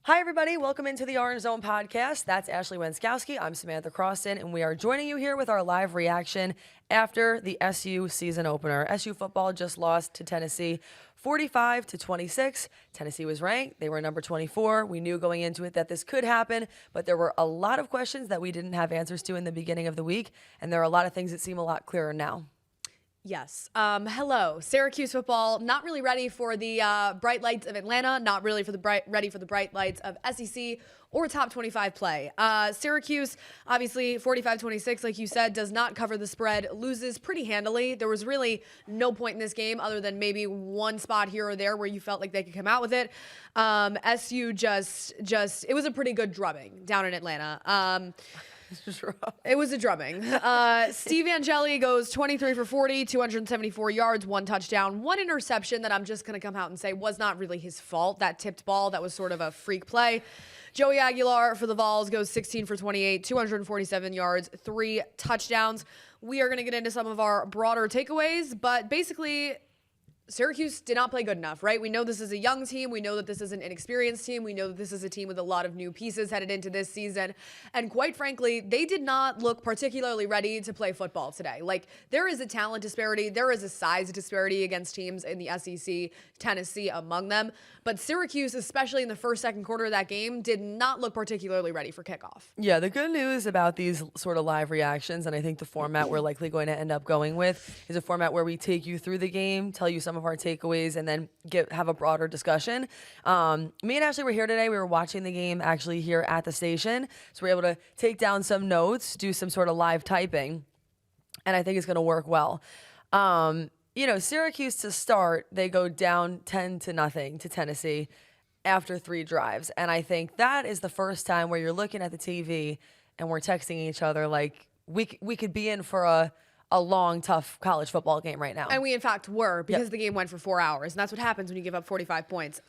Hi, everybody. Welcome into the Orange Zone podcast. That's Ashley Wenskoski. I'm Samantha Croston, and we are joining you here with our live reaction after the SU season opener. SU football just lost to Tennessee 45-26. Tennessee was ranked. They were number 24. We knew going into it that this could happen, but there were a lot of questions that we didn't have answers to in the beginning of the week, and there are a lot of things that seem a lot clearer now. Yes. Hello. Syracuse football, not really ready for the bright lights of Atlanta, not really ready for the bright lights of SEC or top 25 play. Syracuse, obviously, 45-26, like you said, does not cover the spread, loses pretty handily. There was really no point in this game other than maybe one spot here or there where you felt like they could come out with it. SU it was a pretty good drubbing down in Atlanta. It was a drubbing. Steve Angeli goes 23 for 40, 274 yards, 1 touchdown, 1 interception that I'm just going to come out and say was not really his fault. That tipped ball, that was sort of a freak play. Joey Aguilar for the Vols goes 16 for 28, 247 yards, 3 touchdowns. We are going to get into some of our broader takeaways, but basically Syracuse did not play good enough, right? We know this is a young team. We know that this is an inexperienced team. We know that this is a team with a lot of new pieces headed into this season. And quite frankly, they did not look particularly ready to play football today. Like, there is a talent disparity. There is a size disparity against teams in the SEC, Tennessee among them. But Syracuse, especially in the first, second quarter of that game, did not look particularly ready for kickoff. Yeah, the good news about these sort of live reactions, and I think the format we're likely going to end up going with, is a format where we take you through the game, tell you some of our takeaways, and then have a broader discussion. Me and Ashley were here today. We were watching the game actually here at the station, so we were able to take down some notes, do some sort of live typing, and I think it's going to work well. Syracuse to start, they go down 10-0 to Tennessee after 3 drives, and I think that is the first time where you're looking at the TV and we're texting each other like we could be in for a long, tough college football game right now. And we, in fact, were, because the game went for 4 hours. And that's what happens when you give up 45 points.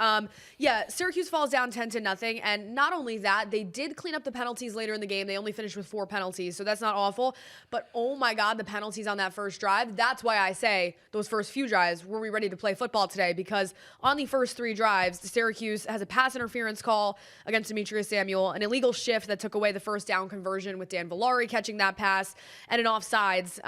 Syracuse falls down 10-0. And not only that, they did clean up the penalties later in the game. They only finished with 4 penalties, so that's not awful. But, oh, my God, the penalties on that first drive. That's why I say those first few drives, were we ready to play football today? Because on the first 3 drives, Syracuse has a pass interference call against Demetrius Samuel, an illegal shift that took away the first down conversion with Dan Villari catching that pass, and an offsides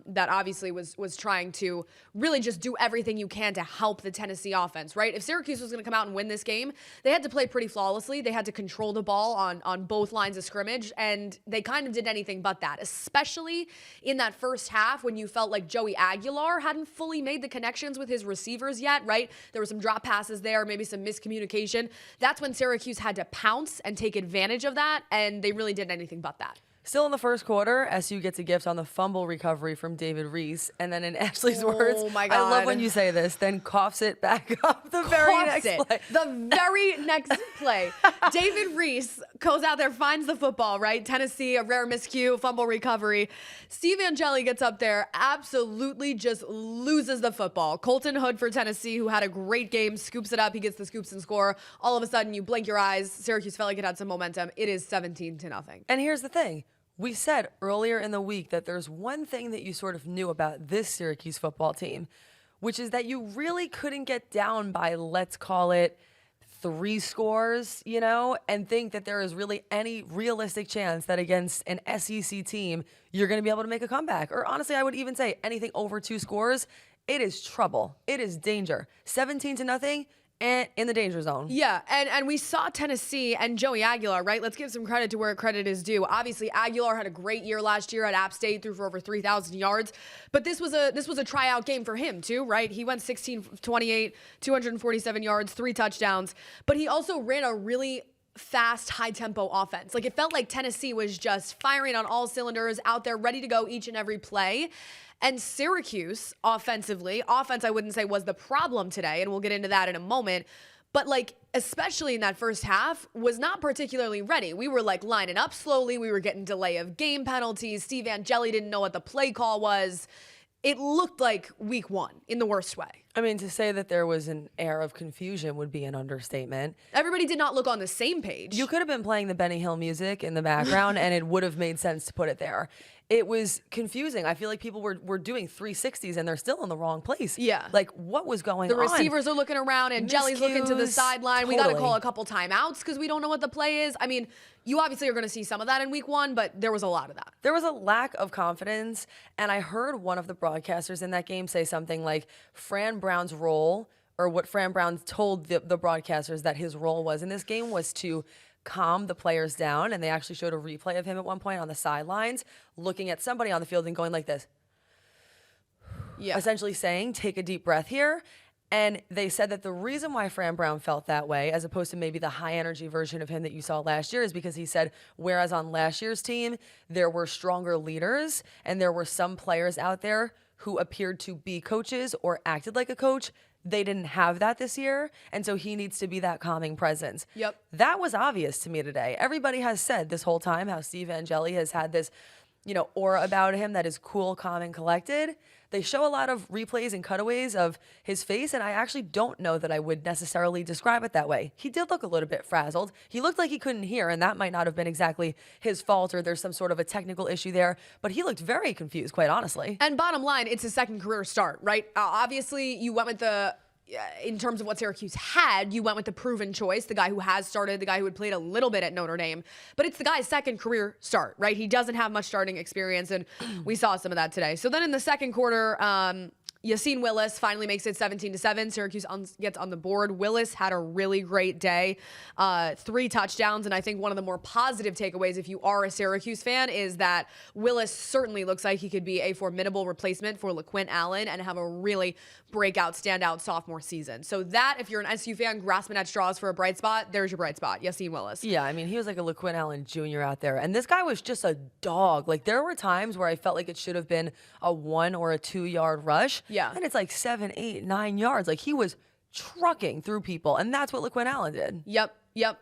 that obviously was trying to really just do everything you can to help the Tennessee offense, right? If Syracuse was going to come out and win this game, they had to play pretty flawlessly. They had to control the ball on both lines of scrimmage, and they kind of did anything but that, especially in that first half when you felt like Joey Aguilar hadn't fully made the connections with his receivers yet, right? There were some drop passes there, maybe some miscommunication. That's when Syracuse had to pounce and take advantage of that, and they really did anything but that. Still in the first quarter, SU gets a gift on the fumble recovery from David Reese. And then in Ashley's words, my God. I love when you say this, then coughs it back up the very next play. The very next play. David Reese goes out there, finds the football, right? Tennessee, a rare miscue, fumble recovery. Steve Angeli gets up there, absolutely just loses the football. Colton Hood for Tennessee, who had a great game, scoops it up. He gets the scoops and score. All of a sudden, you blink your eyes. Syracuse felt like it had some momentum. It is 17-0. And here's the thing. We said earlier in the week that there's one thing that you sort of knew about this Syracuse football team, which is that you really couldn't get down by, let's call it, 3 scores, and think that there is really any realistic chance that against an SEC team, you're going to be able to make a comeback. Or honestly, I would even say anything over 2 scores, it is trouble. It is danger. 17-0. And in the danger zone. Yeah, and we saw Tennessee and Joey Aguilar, right? Let's give some credit to where credit is due. Obviously, Aguilar had a great year last year at App State, threw for over 3,000 yards. But this was a tryout game for him too, right? He went 16-28, 247 yards, 3 touchdowns. But he also ran a really fast, high-tempo offense. Like, it felt like Tennessee was just firing on all cylinders, out there, ready to go each and every play. And Syracuse, offense, I wouldn't say was the problem today, and we'll get into that in a moment, but especially in that first half, was not particularly ready. We were lining up slowly. We were getting delay of game penalties. Steve Angeli didn't know what the play call was. It looked like week 1 in the worst way. I mean, to say that there was an air of confusion would be an understatement. Everybody did not look on the same page. You could have been playing the Benny Hill music in the background and it would have made sense to put it there. It was confusing. I feel like people were doing 360s and they're still in the wrong place. Yeah. Like, what was going on? The receivers are looking around and Jelly's looking to the Miscues, sideline. We got to totally. call a couple timeouts because we don't know what the play is. I mean, you obviously are going to see some of that in week 1, but there was a lot of that. There was a lack of confidence, and I heard one of the broadcasters in that game say something like Fran Brown's role, or what Fran Brown told the broadcasters that his role was in this game, was to calm the players down, and they actually showed a replay of him at one point on the sidelines looking at somebody on the field and going like this. Yeah. Essentially saying, take a deep breath here. And they said that the reason why Fran Brown felt that way, as opposed to maybe the high energy version of him that you saw last year, is because he said, whereas on last year's team, there were stronger leaders and there were some players out there who appeared to be coaches or acted like a coach, they didn't have that this year. And so he needs to be that calming presence. Yep. That was obvious to me today. Everybody has said this whole time how Steve Angeli has had this, aura about him that is cool, calm, and collected. They show a lot of replays and cutaways of his face, and I actually don't know that I would necessarily describe it that way. He did look a little bit frazzled. He looked like he couldn't hear, and that might not have been exactly his fault, or there's some sort of a technical issue there, but he looked very confused, quite honestly. And bottom line, it's his second career start, right? Obviously, you went with in terms of what Syracuse had, you went with the proven choice, the guy who has started, the guy who had played a little bit at Notre Dame. But it's the guy's second career start, right? He doesn't have much starting experience, and we saw some of that today. So then in the second quarter, Yassine Willis finally makes it 17-7. Syracuse gets on the board. Willis had a really great day, 3 touchdowns, and I think one of the more positive takeaways, if you are a Syracuse fan, is that Willis certainly looks like he could be a formidable replacement for LaQuint Allen and have a really breakout, standout sophomore season. So that, if you're an SU fan grasping at straws for a bright spot, there's your bright spot, Yassine Willis. Yeah, I mean, he was like a LaQuint Allen Jr. out there. And this guy was just a dog. Like, there were times where I felt like it should have been a 1 or a 2 yard rush. Yeah. And it's like 7, 8, 9 yards. Like, he was trucking through people. And that's what LaQuint Allen did. Yep.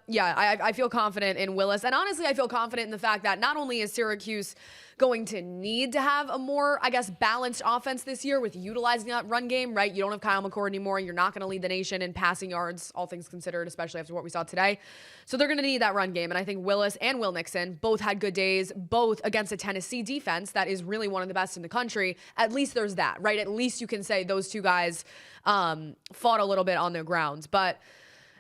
Yeah, I feel confident in Willis. And honestly, I feel confident in the fact that not only is Syracuse going to need to have a more, balanced offense this year with utilizing that run game, right? You don't have Kyle McCord anymore. You're not going to lead the nation in passing yards, all things considered, especially after what we saw today. So they're going to need that run game. And I think Willis and Will Nixon both had good days, both against a Tennessee defense that is really one of the best in the country. At least there's that, right? At least you can say those two guys fought a little bit on their grounds. But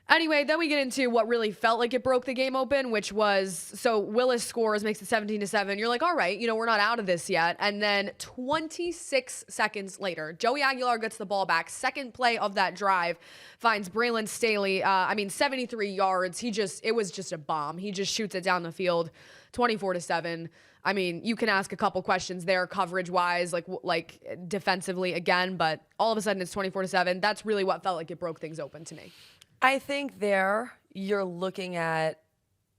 anyway, then we get into what really felt like it broke the game open, which was, so Willis scores, makes it 17-7. You're like, all right, we're not out of this yet. And then 26 seconds later, Joey Aguilar gets the ball back. Second play of that drive finds Braylon Staley. 73 yards. It was just a bomb. He just shoots it down the field, 24-7. I mean, you can ask a couple questions there, coverage-wise, like defensively again, but all of a sudden it's 24-7. That's really what felt like it broke things open to me. I think there you're looking at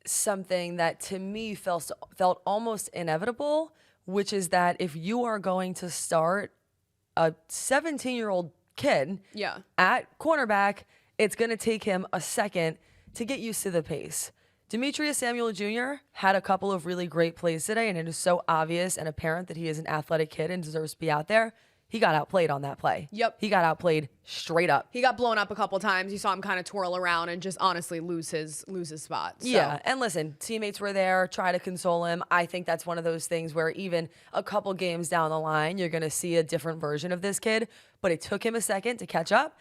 something that to me felt almost inevitable, which is that if you are going to start a 17-year-old kid at cornerback, it's going to take him a second to get used to the pace. Demetrius Samuel Jr. had a couple of really great plays today, and it is so obvious and apparent that he is an athletic kid and deserves to be out there. He got outplayed on that play. Yep. He got outplayed straight up. He got blown up a couple times. You saw him kind of twirl around and just honestly lose his spot. So. Yeah, and listen, teammates were there, try to console him. I think that's one of those things where even a couple games down the line, you're going to see a different version of this kid, but it took him a second to catch up.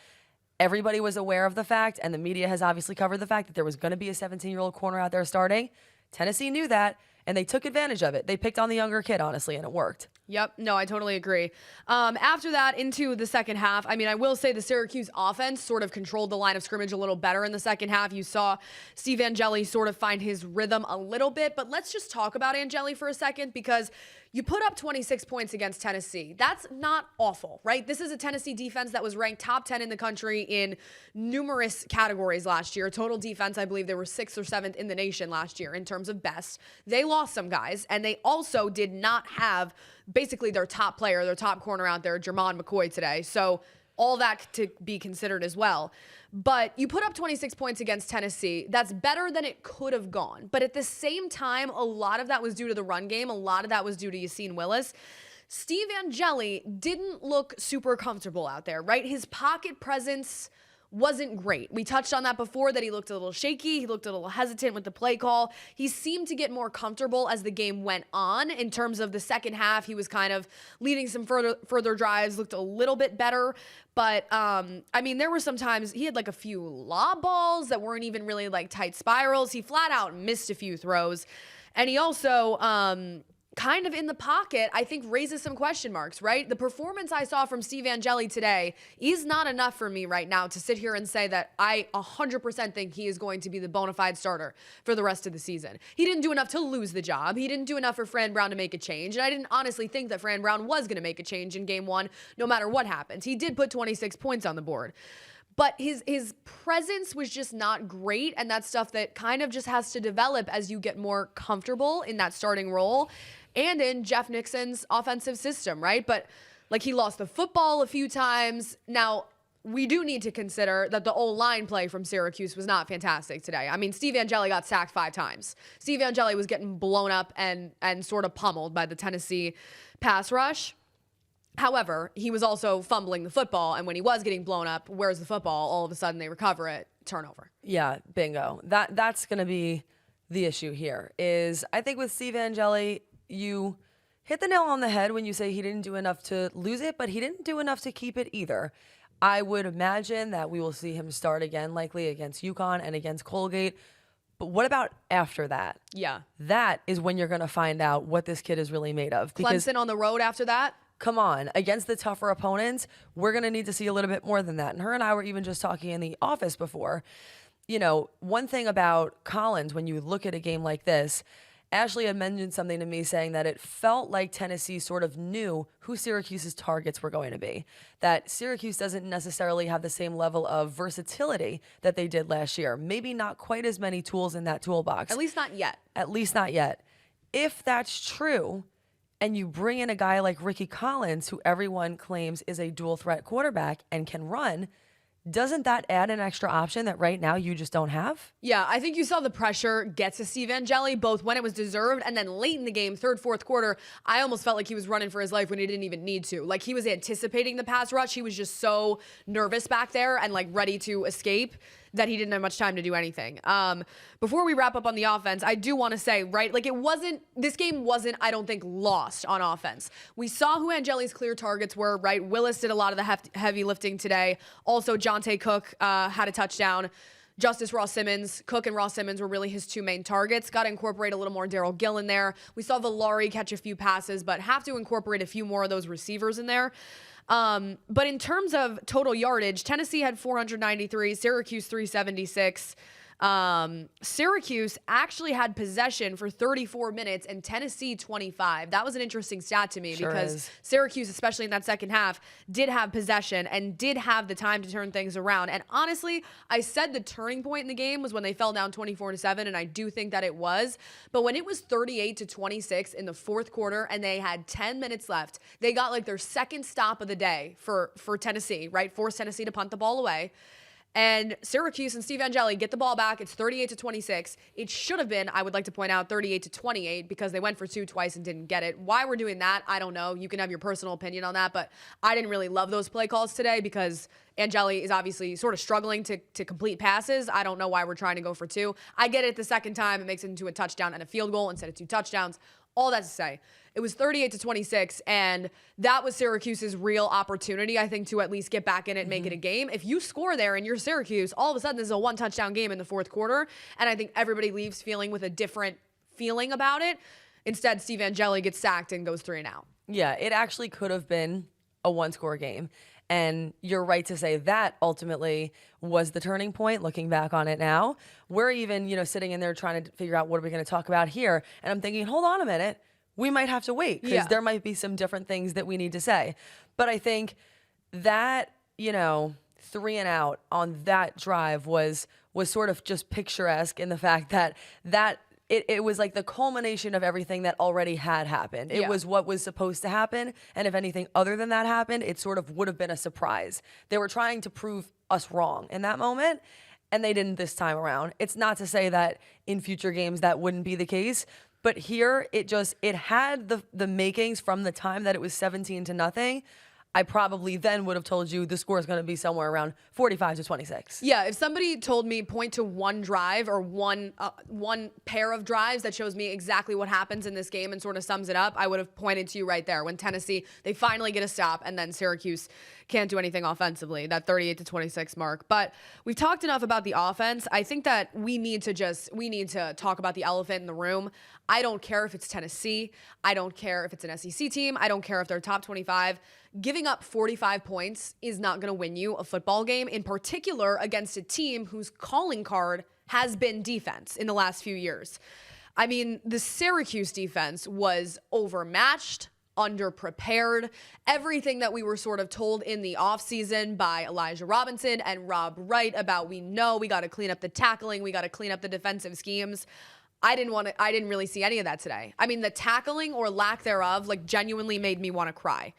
Everybody was aware of the fact, and the media has obviously covered the fact that there was going to be a 17-year-old corner out there starting. Tennessee knew that, and they took advantage of it. They picked on the younger kid, honestly, and it worked. Yep. No, I totally agree. After that, into the second half, I will say the Syracuse offense sort of controlled the line of scrimmage a little better in the second half. You saw Steve Angeli sort of find his rhythm a little bit, but let's just talk about Angeli for a second, because you put up 26 points against Tennessee. That's not awful, right? This is a Tennessee defense that was ranked top 10 in the country in numerous categories last year. Total defense, I believe they were 6th or 7th in the nation last year in terms of best. They lost some guys, and they also did not have basically their top player, their top corner out there, Jermon McCoy, today. So all that to be considered as well. But you put up 26 points against Tennessee. That's better than it could have gone. But at the same time, a lot of that was due to the run game. A lot of that was due to Yassine Willis. Steve Angeli didn't look super comfortable out there, right? His pocket presence wasn't great. We touched on that before, that he looked a little shaky. He looked a little hesitant with the play call. He seemed to get more comfortable as the game went on. In terms of the second half, he was kind of leading some further drives, looked a little bit better. But, I mean, there were some times he had like a few lob balls that weren't even really like tight spirals. He flat out missed a few throws. And he also, kind of in the pocket, I think raises some question marks, right? The performance I saw from Steve Angeli today is not enough for me right now to sit here and say that I 100% think he is going to be the bona fide starter for the rest of the season. He didn't do enough to lose the job. He didn't do enough for Fran Brown to make a change. And I didn't honestly think that Fran Brown was going to make a change in game one, no matter what happens. He did put 26 points on the board. But his presence was just not great, and that's stuff that kind of just has to develop as you get more comfortable in that starting role and in Jeff Nixon's offensive system, right? But like, he lost the football a few times. Now, we do need to consider that the O-line play from Syracuse was not fantastic today. I mean, Steve Angeli got sacked 5 times. Steve Angeli was getting blown up and sort of pummeled by the Tennessee pass rush. However, he was also fumbling the football, and when he was getting blown up, where's the football? All of a sudden, they recover it, turnover. Yeah, bingo. That's going to be the issue here. Is I think with Steve Angeli, you hit the nail on the head when you say he didn't do enough to lose it, but he didn't do enough to keep it either. I would imagine that we will see him start again, likely against UConn and against Colgate. But what about after that? Yeah. That is when you're going to find out what this kid is really made of. Clemson on the road after that? Come on, against the tougher opponents, we're going to need to see a little bit more than that. And her and I were even just talking in the office before. You know, one thing about Collins, when you look at a game like this, Ashley had mentioned something to me saying that it felt like Tennessee sort of knew who Syracuse's targets were going to be. That Syracuse doesn't necessarily have the same level of versatility that they did last year. Maybe not quite as many tools in that toolbox. At least not yet. At least not yet. If that's true, and you bring in a guy like Ricky Collins, who everyone claims is a dual threat quarterback and can run, doesn't that add an extra option that right now you just don't have? Yeah, I think you saw the pressure get to Steve Angeli, both when it was deserved and then late in the game, third, fourth quarter. I almost felt like he was running for his life when he didn't even need to. Like, he was anticipating the pass rush. He was just so nervous back there and like ready to escape that he didn't have much time to do anything. Before we wrap up on the offense, I do want to say, right, like, this game wasn't, I don't think, lost on offense. We saw who Angeli's clear targets were, right? Willis did a lot of the heavy lifting today. Also, Jonte Cook had a touchdown. Justice Ross Simmons, Cook and Ross Simmons were really his 2 main targets. Got to incorporate a little more Daryl Gill in there. We saw Valari catch a few passes, but have to incorporate a few more of those receivers in there. But in terms of total yardage, Tennessee had 493, Syracuse 376. Syracuse actually had possession for 34 minutes and Tennessee 25. That was an interesting stat to me because Syracuse, especially in that second half, did have possession and did have the time to turn things around. And honestly, I said the turning point in the game was when they fell down 24-7, and I do think that it was. But when it was 38-26 in the fourth quarter and they had 10 minutes left, they got like their second stop of the day for Tennessee, right? Forced Tennessee to punt the ball away. And Syracuse and Steve Angeli get the ball back. It's 38-26. It should have been, I would like to point out, 38-28 because they went for 2 twice and didn't get it. Why we're doing that, I don't know. You can have your personal opinion on that, but I didn't really love those play calls today because Angeli is obviously sort of struggling to complete passes. I don't know why we're trying to go for 2. I get it the second time. It makes it into a touchdown and a field goal instead of 2 touchdowns. All that to say, it was 38-26, and that was Syracuse's real opportunity, I think, to at least get back in it and make it a game. If you score there and you're Syracuse, all of a sudden this is a 1-touchdown game in the fourth quarter, and I think everybody leaves feeling with a different feeling about it. Instead, Steve Angeli gets sacked and goes 3 and out. Yeah, it actually could have been a 1-score game. And you're right to say that ultimately was the turning point, looking back on it now. We're even, sitting in there trying to figure out what are we going to talk about here. And I'm thinking, hold on a minute. We might have to wait because there might be some different things that we need to say. But I think that, 3 and out on that drive was sort of just picturesque in the fact that it was like the culmination of everything that already had happened. It was what was supposed to happen. And if anything other than that happened, it sort of would have been a surprise. They were trying to prove us wrong in that moment, and they didn't this time around. It's not to say that in future games that wouldn't be the case, But here, it had the makings from the time that it was 17-0. I probably then would have told you the score is going to be somewhere around 45-26. Yeah, if somebody told me point to one drive or one pair of drives that shows me exactly what happens in this game and sort of sums it up, I would have pointed to you right there when Tennessee, they finally get a stop and then Syracuse can't do anything offensively, that 38-26 mark. But we've talked enough about the offense. I think that we need to talk about the elephant in the room. I don't care if it's Tennessee. I don't care if it's an SEC team. I don't care if they're top 25. Giving up 45 points is not going to win you a football game, in particular against a team whose calling card has been defense in the last few years. I mean, the Syracuse defense was overmatched, underprepared. Everything that we were sort of told in the offseason by Elijah Robinson and Rob Wright about we got to clean up the tackling, we got to clean up the defensive schemes. I didn't really see any of that today. I mean, the tackling or lack thereof, like, genuinely made me want to cry.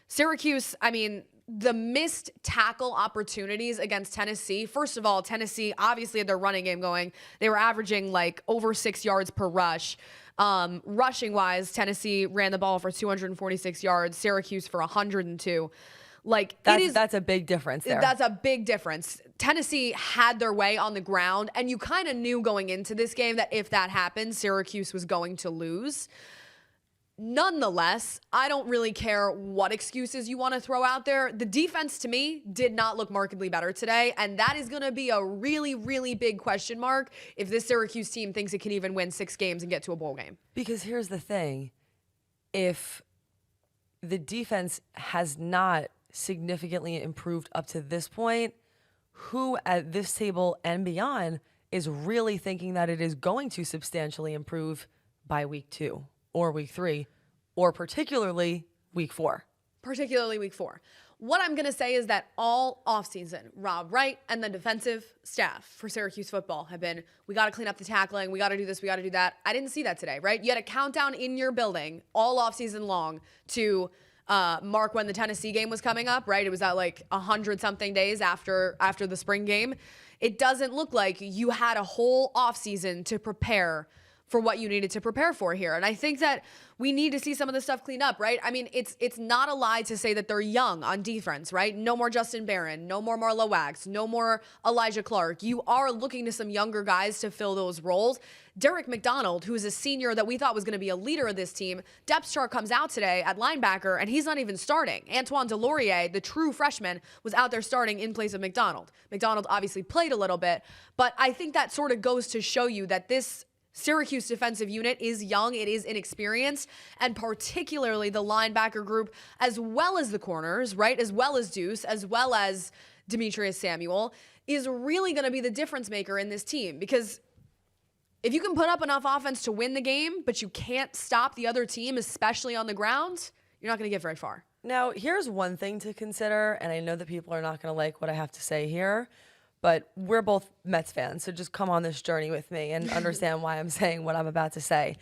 Syracuse, I mean, the missed tackle opportunities against Tennessee. First of all, Tennessee obviously had their running game going. They were averaging like over 6 yards per rush. Rushing wise, Tennessee ran the ball for 246 yards, Syracuse for 102. Like, that's a big difference there. That's a big difference. Tennessee had their way on the ground, and you kind of knew going into this game that if that happened, Syracuse was going to lose. Nonetheless, I don't really care what excuses you want to throw out there. The defense, to me, did not look markedly better today, and that is going to be a really, really big question mark if this Syracuse team thinks it can even win 6 games and get to a bowl game. Because here's the thing. If the defense has not significantly improved up to this point, who at this table and beyond is really thinking that it is going to substantially improve by week 2 or week 3 or particularly week 4? Particularly week 4. What I'm going to say is that all offseason, Rob Wright and the defensive staff for Syracuse football have been, we got to clean up the tackling, we got to do this, we got to do that. I didn't see that today, right? You had a countdown in your building all offseason long to mark when the Tennessee game was coming up, right? It was at like 100-something days after the spring game. It doesn't look like you had a whole offseason to prepare for what you needed to prepare for here. And I think that we need to see some of this stuff cleaned up, right? I mean, it's not a lie to say that they're young on defense, right? No more Justin Barron, no more Marlo Wax, no more Elijah Clark. You are looking to some younger guys to fill those roles. Derek McDonald, who is a senior that we thought was going to be a leader of this team, depth chart comes out today at linebacker, and he's not even starting. Antoine Delorier, the true freshman, was out there starting in place of McDonald. McDonald obviously played a little bit, but I think that sort of goes to show you that this Syracuse defensive unit is young, it is inexperienced, and particularly the linebacker group, as well as the corners, right, as well as Deuce, as well as Demetrius Samuel, is really going to be the difference maker in this team. Because if you can put up enough offense to win the game, but you can't stop the other team, especially on the ground, you're not going to get very far. Now, here's one thing to consider, and I know that people are not going to like what I have to say here, but we're both Mets fans, so just come on this journey with me and understand why I'm saying what I'm about to say.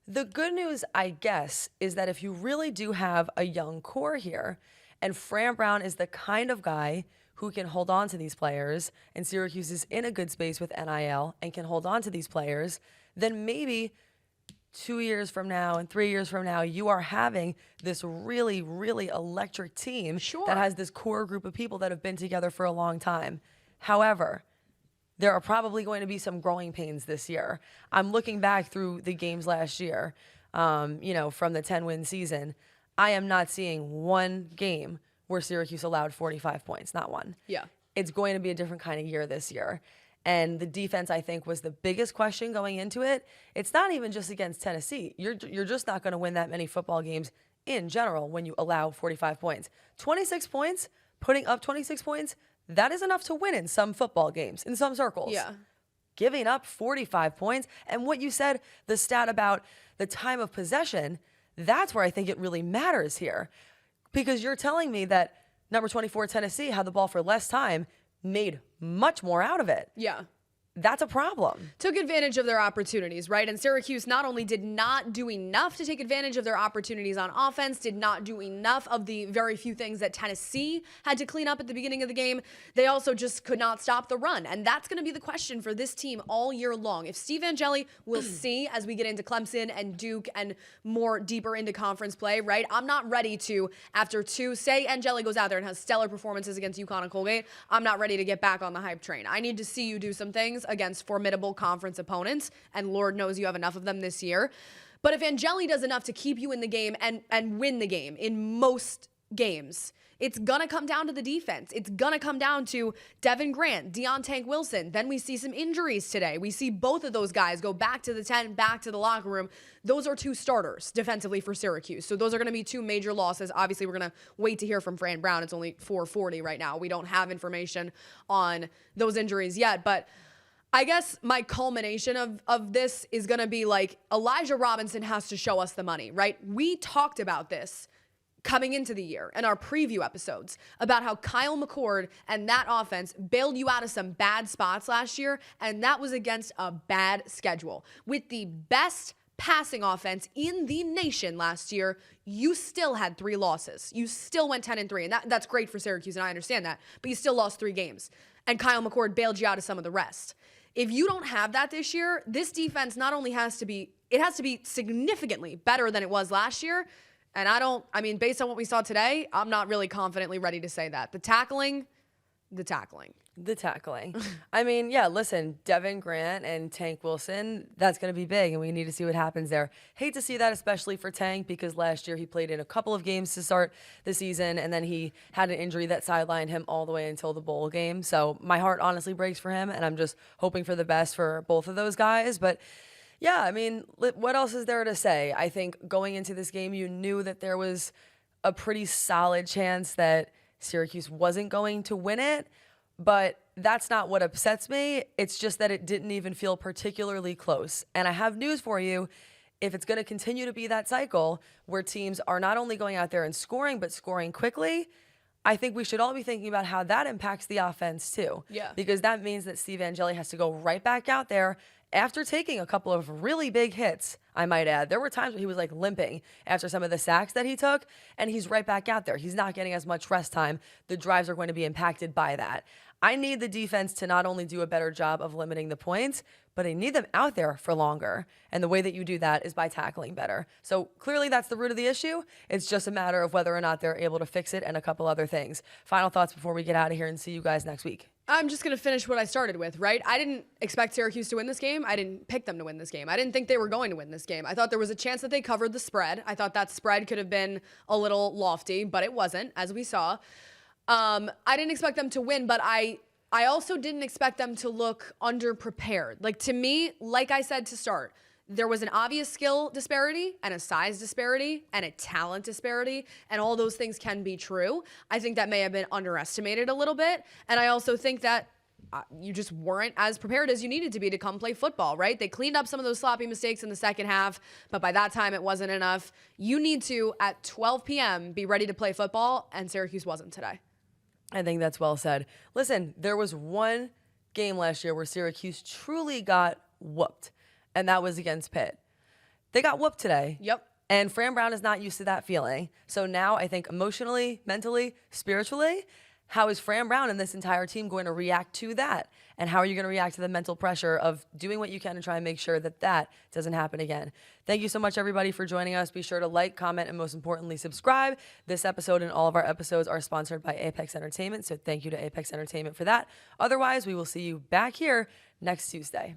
The good news, I guess, is that if you really do have a young core here, and Fran Brown is the kind of guy who can hold on to these players, and Syracuse is in a good space with NIL and can hold on to these players, then maybe 2 years from now and 3 years from now, you are having this really, really electric team that has this core group of people that have been together for a long time. However, there are probably going to be some growing pains this year. I'm looking back through the games last year, from the 10-win season. I am not seeing one game where Syracuse allowed 45 points, not one. Yeah. It's going to be a different kind of year this year. And the defense, I think, was the biggest question going into it. It's not even just against Tennessee. You're just not going to win that many football games in general when you allow 45 points. 26 points, putting up 26 points, that is enough to win in some football games, in some circles. Yeah. Giving up 45 points, and what you said, the stat about the time of possession, that's where I think it really matters here. Because you're telling me that number 24 Tennessee had the ball for less time, made much more out of it. Yeah. that's a problem. Took advantage of their opportunities, right? And Syracuse not only did not do enough to take advantage of their opportunities on offense, did not do enough of the very few things that Tennessee had to clean up at the beginning of the game, they also just could not stop the run. And that's going to be the question for this team all year long. If Steve Angeli, we'll see as we get into Clemson and Duke and more deeper into conference play, right? I'm not ready to, after say Angeli goes out there and has stellar performances against UConn and Colgate, I'm not ready to get back on the hype train. I need to see you do some things against formidable conference opponents, and Lord knows you have enough of them this year. But if Angeli does enough to keep you in the game and win the game in most games, it's going to come down to the defense. It's going to come down to Devin Grant, Tank Wilson. Then we see some injuries today. We see both of those guys go back to the tent, back to the locker room. Those are two starters defensively for Syracuse. So those are going to be two major losses. Obviously, we're going to wait to hear from Fran Brown. It's only 4:40 right now. We don't have information on those injuries yet, but I guess my culmination of this is going to be like Elijah Robinson has to show us the money, right? We talked about this coming into the year in our preview episodes about how Kyle McCord and that offense bailed you out of some bad spots last year, and that was against a bad schedule. With the best passing offense in the nation last year, you still had 3 losses. You still went 10-3, and that's great for Syracuse, and I understand that, but you still lost 3 games. And Kyle McCord bailed you out of some of the rest. If you don't have that this year, this defense not only has to be significantly better than it was last year. And based on what we saw today, I'm not really confidently ready to say that. The tackling. Listen, Devin Grant and Tank Wilson, that's going to be big, and we need to see what happens there. Hate to see that, especially for Tank, because last year he played in a couple of games to start the season, and then he had an injury that sidelined him all the way until the bowl game. So my heart honestly breaks for him, and I'm just hoping for the best for both of those guys. But yeah, what else is there to say? I think going into this game, you knew that there was a pretty solid chance that Syracuse wasn't going to win it, but that's not what upsets me. It's just that it didn't even feel particularly close. And I have news for you. If it's going to continue to be that cycle where teams are not only going out there and scoring, but scoring quickly, I think we should all be thinking about how that impacts the offense too. Yeah. Because that means that Steve Angeli has to go right back out there after taking a couple of really big hits, I might add. There were times where he was like limping after some of the sacks that he took, and he's right back out there. He's not getting as much rest time. The drives are going to be impacted by that. I need the defense to not only do a better job of limiting the points, but I need them out there for longer. And the way that you do that is by tackling better. So clearly that's the root of the issue. It's just a matter of whether or not they're able to fix it and a couple other things. Final thoughts before we get out of here and see you guys next week. I'm just going to finish what I started with, right? I didn't expect Syracuse to win this game. I didn't pick them to win this game. I didn't think they were going to win this game. I thought there was a chance that they covered the spread. I thought that spread could have been a little lofty, but it wasn't, as we saw. I didn't expect them to win, but I also didn't expect them to look underprepared. Like, to me, like I said to start, there was an obvious skill disparity and a size disparity and a talent disparity, and all those things can be true. I think that may have been underestimated a little bit, and I also think that you just weren't as prepared as you needed to be to come play football, right? They cleaned up some of those sloppy mistakes in the second half, but by that time it wasn't enough. You need to, at 12 p.m., be ready to play football, and Syracuse wasn't today. I think that's well said. Listen, there was one game last year where Syracuse truly got whooped, and that was against Pitt. They got whooped today. Yep. And Fran Brown is not used to that feeling. So now I think emotionally, mentally, spiritually, how is Fran Brown and this entire team going to react to that? And how are you going to react to the mental pressure of doing what you can to try and make sure that that doesn't happen again? Thank you so much, everybody, for joining us. Be sure to like, comment, and most importantly, subscribe. This episode and all of our episodes are sponsored by Apex Entertainment, so thank you to Apex Entertainment for that. Otherwise, we will see you back here next Tuesday.